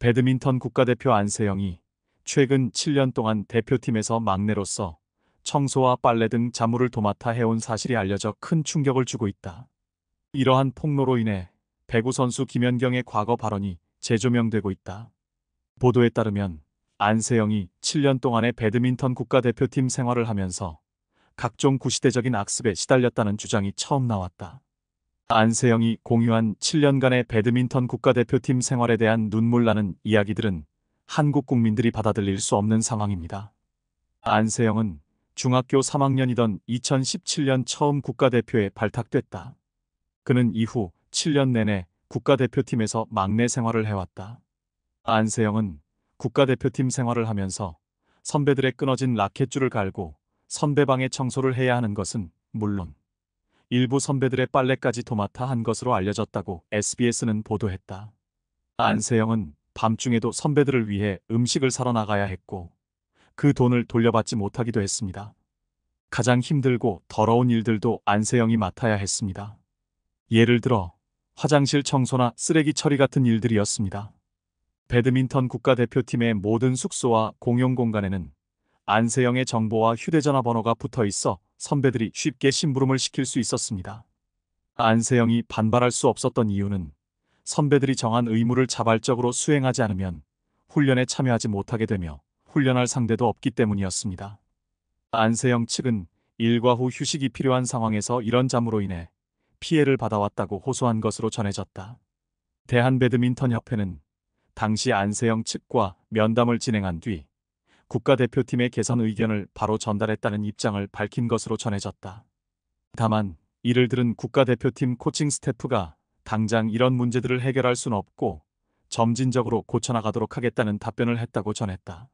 배드민턴 국가대표 안세영이 최근 7년 동안 대표팀에서 막내로서 청소와 빨래 등 잡무를 도맡아 해온 사실이 알려져 큰 충격을 주고 있다. 이러한 폭로로 인해 배구 선수 김연경의 과거 발언이 재조명되고 있다. 보도에 따르면 안세영이 7년 동안의 배드민턴 국가대표팀 생활을 하면서 각종 구시대적인 악습에 시달렸다는 주장이 처음 나왔다. 안세영이 공유한 7년간의 배드민턴 국가대표팀 생활에 대한 눈물 나는 이야기들은 한국 국민들이 받아들일 수 없는 상황입니다. 안세영은 중학교 3학년이던 2017년 처음 국가대표에 발탁됐다. 그는 이후 7년 내내 국가대표팀에서 막내 생활을 해왔다. 안세영은 국가대표팀 생활을 하면서 선배들의 끊어진 라켓줄을 갈고 선배방의 청소를 해야 하는 것은 물론 일부 선배들의 빨래까지 도맡아 한 것으로 알려졌다고 SBS는 보도했다. 안세영은 밤중에도 선배들을 위해 음식을 사러 나가야 했고 그 돈을 돌려받지 못하기도 했습니다. 가장 힘들고 더러운 일들도 안세영이 맡아야 했습니다. 예를 들어 화장실 청소나 쓰레기 처리 같은 일들이었습니다. 배드민턴 국가대표팀의 모든 숙소와 공용 공간에는 안세영의 정보와 휴대전화 번호가 붙어 있어 선배들이 쉽게 심부름을 시킬 수 있었습니다. 안세영이 반발할 수 없었던 이유는 선배들이 정한 의무를 자발적으로 수행하지 않으면 훈련에 참여하지 못하게 되며 훈련할 상대도 없기 때문이었습니다. 안세영 측은 일과 후 휴식이 필요한 상황에서 이런 잠으로 인해 피해를 받아왔다고 호소한 것으로 전해졌다. 대한배드민턴협회는 당시 안세영 측과 면담을 진행한 뒤 국가대표팀의 개선 의견을 바로 전달했다는 입장을 밝힌 것으로 전해졌다. 다만 이를 들은 국가대표팀 코칭 스태프가 당장 이런 문제들을 해결할 순 없고 점진적으로 고쳐나가도록 하겠다는 답변을 했다고 전했다.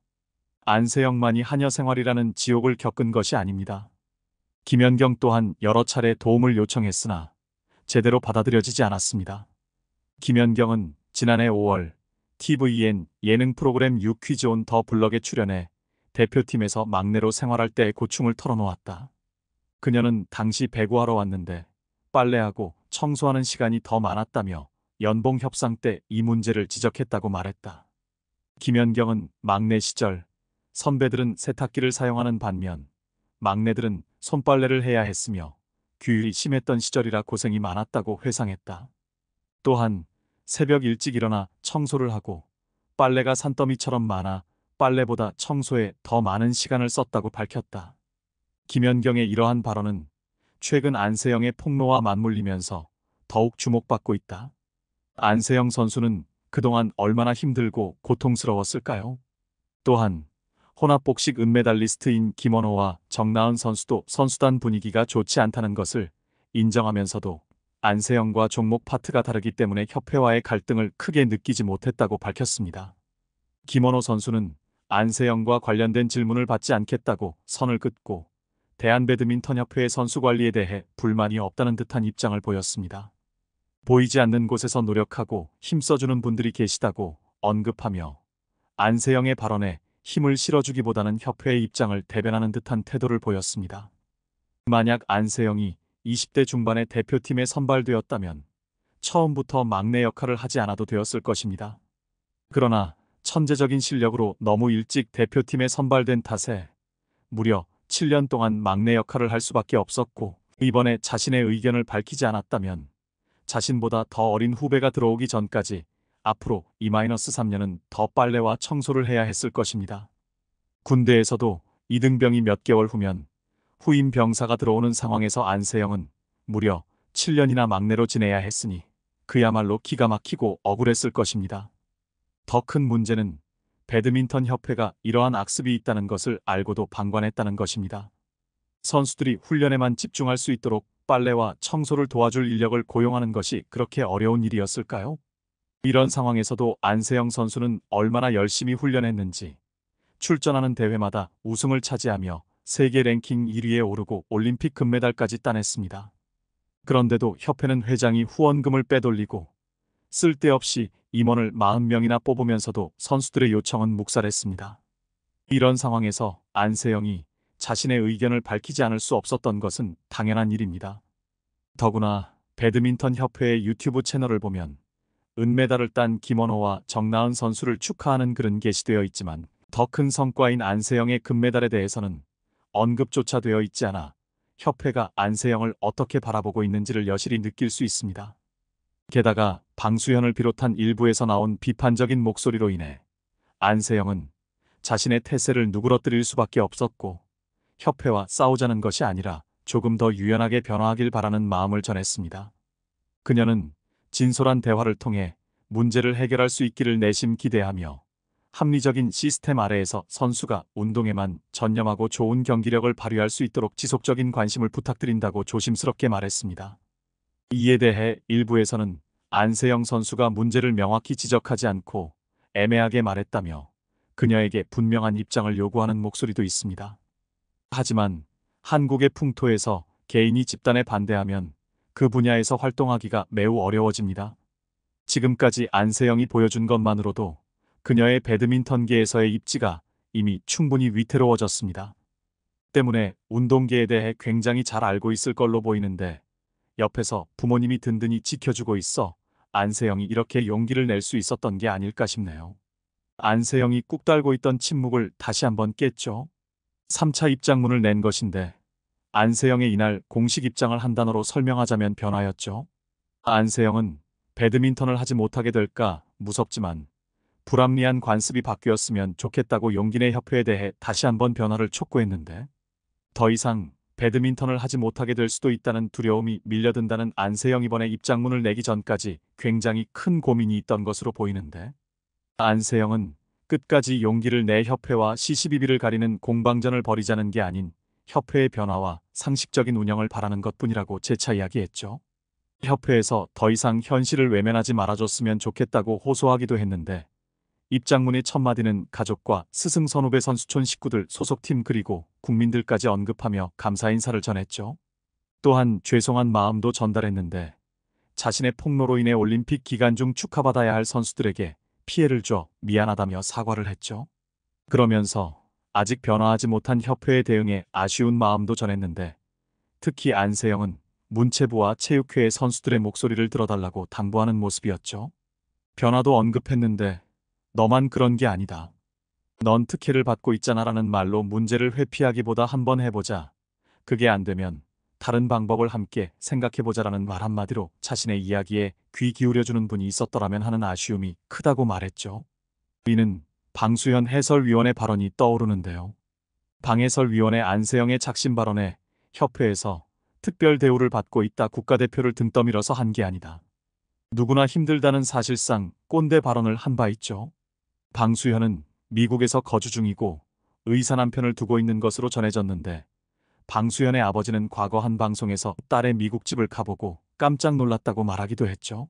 안세영만이 하녀 생활이라는 지옥을 겪은 것이 아닙니다. 김연경 또한 여러 차례 도움을 요청했으나 제대로 받아들여지지 않았습니다. 김연경은 지난해 5월 TVN 예능 프로그램 유퀴즈 온 더 블럭에 출연해 대표팀에서 막내로 생활할 때의 고충을 털어놓았다. 그녀는 당시 배구하러 왔는데 빨래하고 청소하는 시간이 더 많았다며 연봉 협상 때 이 문제를 지적했다고 말했다. 김연경은 막내 시절 선배들은 세탁기를 사용하는 반면 막내들은 손빨래를 해야 했으며 규율이 심했던 시절이라 고생이 많았다고 회상했다. 또한 새벽 일찍 일어나 청소를 하고 빨래가 산더미처럼 많아 빨래보다 청소에 더 많은 시간을 썼다고 밝혔다. 김연경의 이러한 발언은 최근 안세영의 폭로와 맞물리면서 더욱 주목받고 있다. 안세영 선수는 그동안 얼마나 힘들고 고통스러웠을까요? 또한 혼합복식 은메달리스트인 김원호와 정나은 선수도 선수단 분위기가 좋지 않다는 것을 인정하면서도 안세영과 종목 파트가 다르기 때문에 협회와의 갈등을 크게 느끼지 못했다고 밝혔습니다. 김원호 선수는 안세영과 관련된 질문을 받지 않겠다고 선을 긋고 대한배드민턴협회의 선수 관리에 대해 불만이 없다는 듯한 입장을 보였습니다. 보이지 않는 곳에서 노력하고 힘써주는 분들이 계시다고 언급하며 안세영의 발언에 힘을 실어주기보다는 협회의 입장을 대변하는 듯한 태도를 보였습니다. 만약 안세영이 20대 중반의 대표팀에 선발되었다면 처음부터 막내 역할을 하지 않아도 되었을 것입니다. 그러나 천재적인 실력으로 너무 일찍 대표팀에 선발된 탓에 무려 7년 동안 막내 역할을 할 수밖에 없었고 이번에 자신의 의견을 밝히지 않았다면 자신보다 더 어린 후배가 들어오기 전까지 앞으로 2-3년은 더 빨래와 청소를 해야 했을 것입니다. 군대에서도 이등병이 몇 개월 후면 후임 병사가 들어오는 상황에서 안세영은 무려 7년이나 막내로 지내야 했으니 그야말로 기가 막히고 억울했을 것입니다. 더 큰 문제는 배드민턴 협회가 이러한 악습이 있다는 것을 알고도 방관했다는 것입니다. 선수들이 훈련에만 집중할 수 있도록 빨래와 청소를 도와줄 인력을 고용하는 것이 그렇게 어려운 일이었을까요? 이런 상황에서도 안세영 선수는 얼마나 열심히 훈련했는지 출전하는 대회마다 우승을 차지하며 세계 랭킹 1위에 오르고 올림픽 금메달까지 따냈습니다. 그런데도 협회는 회장이 후원금을 빼돌리고 쓸데없이 임원을 40명이나 뽑으면서도 선수들의 요청은 묵살했습니다. 이런 상황에서 안세영이 자신의 의견을 밝히지 않을 수 없었던 것은 당연한 일입니다. 더구나 배드민턴 협회의 유튜브 채널을 보면 은메달을 딴 김원호와 정나은 선수를 축하하는 글은 게시되어 있지만 더 큰 성과인 안세영의 금메달에 대해서는 언급조차 되어 있지 않아 협회가 안세영을 어떻게 바라보고 있는지를 여실히 느낄 수 있습니다. 게다가 방수현을 비롯한 일부에서 나온 비판적인 목소리로 인해 안세영은 자신의 태세를 누그러뜨릴 수밖에 없었고 협회와 싸우자는 것이 아니라 조금 더 유연하게 변화하길 바라는 마음을 전했습니다. 그녀는 진솔한 대화를 통해 문제를 해결할 수 있기를 내심 기대하며 합리적인 시스템 아래에서 선수가 운동에만 전념하고 좋은 경기력을 발휘할 수 있도록 지속적인 관심을 부탁드린다고 조심스럽게 말했습니다. 이에 대해 일부에서는 안세영 선수가 문제를 명확히 지적하지 않고 애매하게 말했다며 그녀에게 분명한 입장을 요구하는 목소리도 있습니다. 하지만 한국의 풍토에서 개인이 집단에 반대하면 그 분야에서 활동하기가 매우 어려워집니다. 지금까지 안세영이 보여준 것만으로도 그녀의 배드민턴계에서의 입지가 이미 충분히 위태로워졌습니다. 때문에 운동계에 대해 굉장히 잘 알고 있을 걸로 보이는데 옆에서 부모님이 든든히 지켜주고 있어 안세영이 이렇게 용기를 낼 수 있었던 게 아닐까 싶네요. 안세영이 꾹 달고 있던 침묵을 다시 한번 깼죠. 3차 입장문을 낸 것인데 안세영의 이날 공식 입장을 한 단어로 설명하자면 변화였죠. 안세영은 배드민턴을 하지 못하게 될까 무섭지만 불합리한 관습이 바뀌었으면 좋겠다고 용기내 협회에 대해 다시 한번 변화를 촉구했는데 더 이상 배드민턴을 하지 못하게 될 수도 있다는 두려움이 밀려든다는 안세영 이번에 입장문을 내기 전까지 굉장히 큰 고민이 있던 것으로 보이는데 안세영은 끝까지 용기를 내 협회와 시시비비를 가리는 공방전을 벌이자는 게 아닌 협회의 변화와 상식적인 운영을 바라는 것뿐이라고 재차 이야기했죠. 협회에서 더 이상 현실을 외면하지 말아줬으면 좋겠다고 호소하기도 했는데 입장문의 첫마디는 가족과 스승 선후배 선수촌 식구들 소속팀 그리고 국민들까지 언급하며 감사 인사를 전했죠. 또한 죄송한 마음도 전달했는데 자신의 폭로로 인해 올림픽 기간 중 축하받아야 할 선수들에게 피해를 줘 미안하다며 사과를 했죠. 그러면서 아직 변화하지 못한 협회의 대응에 아쉬운 마음도 전했는데 특히 안세영은 문체부와 체육회의 선수들의 목소리를 들어달라고 당부하는 모습이었죠. 변화도 언급했는데 너만 그런 게 아니다. 넌 특혜를 받고 있잖아라는 말로 문제를 회피하기보다 한번 해보자. 그게 안 되면 다른 방법을 함께 생각해보자라는 말 한마디로 자신의 이야기에 귀 기울여주는 분이 있었더라면 하는 아쉬움이 크다고 말했죠. 이는 방수현 해설위원의 발언이 떠오르는데요. 방 해설위원의 안세영의 작심 발언에 협회에서 특별 대우를 받고 있다 국가대표를 등 떠밀어서 한 게 아니다. 누구나 힘들다는 사실상 꼰대 발언을 한 바 있죠. 방수현은 미국에서 거주 중이고 의사 남편을 두고 있는 것으로 전해졌는데 방수현의 아버지는 과거 한 방송에서 딸의 미국 집을 가보고 깜짝 놀랐다고 말하기도 했죠.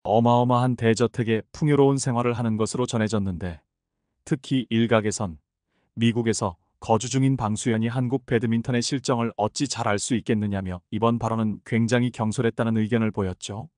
어마어마한 대저택에 풍요로운 생활을 하는 것으로 전해졌는데 특히 일각에선 미국에서 거주 중인 방수현이 한국 배드민턴의 실정을 어찌 잘 알 수 있겠느냐며 이번 발언은 굉장히 경솔했다는 의견을 보였죠.